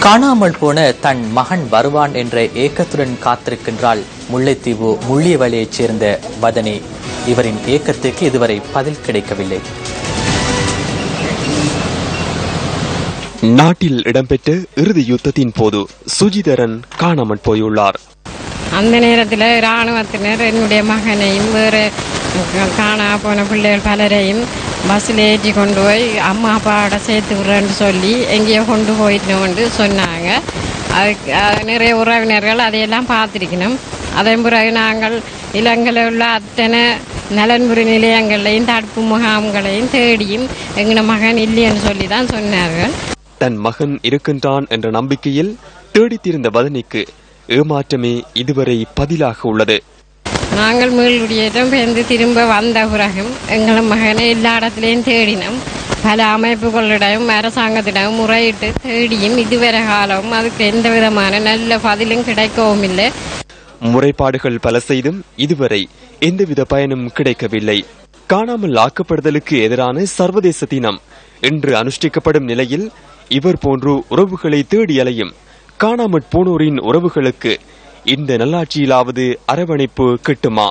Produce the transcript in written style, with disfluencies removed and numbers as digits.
காணாமல் போன தன் மகன் வருவான் என்ற ஏக்கத்துடன் காத்திருக்கின்றாள் முல்லைத்தீவு முள்ளியவளையைச் சேர்ந்த வதனி. இவரின் ஏக்கத்துக்கு இதுவரை பதில் கிடைக்கவில்லை. நாட்டில் இடம்பெற்ற இறுதி யுத்தத்தின் போது சுஜிதரன் காணாமல் போயுள்ளார். அந்த நேரத்தில் இராணுவத்தினர் என்னுடைய மகனையும் வேறு காணா போன பிள்ளைகள் பலரையும் பஸ்ஸில் ஏற்றி கொண்டு போய் அம்மா அப்பாவோட சேர்த்து விடுறேன்னு சொல்லி எங்கேயோ கொண்டு போயிட்டோம்னு சொன்னாங்க. அதுக்கு நிறைய உறவினர்கள் அதையெல்லாம் பார்த்துருக்கணும். அதன் பிறகு நாங்கள் இலங்கையில் உள்ள அத்தனை நலன்புரி நிலையங்களையும் தடுப்பு முகாம்களையும் தேடியும் எங்களோட மகன் இல்லைன்னு சொல்லி தான் சொன்னார்கள். தன் மகன் இருக்கின்றான் என்ற நம்பிக்கையில் தேடித்திருந்த வதனிக்கு ஏமாற்றமே இதுவரை பதிலாக உள்ளது. நாங்கள் மீளுடையிடம் பேருந்து திரும்ப வந்த பிறகும் எங்கள் மகனை எல்லா இடத்திலையும் தேடினோம். பல அமைப்புகளிடம் அரசாங்கத்திடம் முறையிட்டு தேடியும் இதுவரை காலமும் அதுக்கு எந்த விதமான நல்ல பதிலும் கிடைக்கவும் இல்லை. முறைப்பாடுகள் பல செய்தும் இதுவரை எந்தவித பயனும் கிடைக்கவில்லை. காணாமல் ஆக்கப்படுதலுக்கு எதிரான சர்வதேச தினம் இன்று அனுஷ்டிக்கப்படும் நிலையில் இவர் போன்று உறவுகளை தேடி அலையும் காணாமற் போனோரின் உறவுகளுக்கு இந்த நல்லாட்சியிலாவது அரவணைப்பு கிட்டுமா?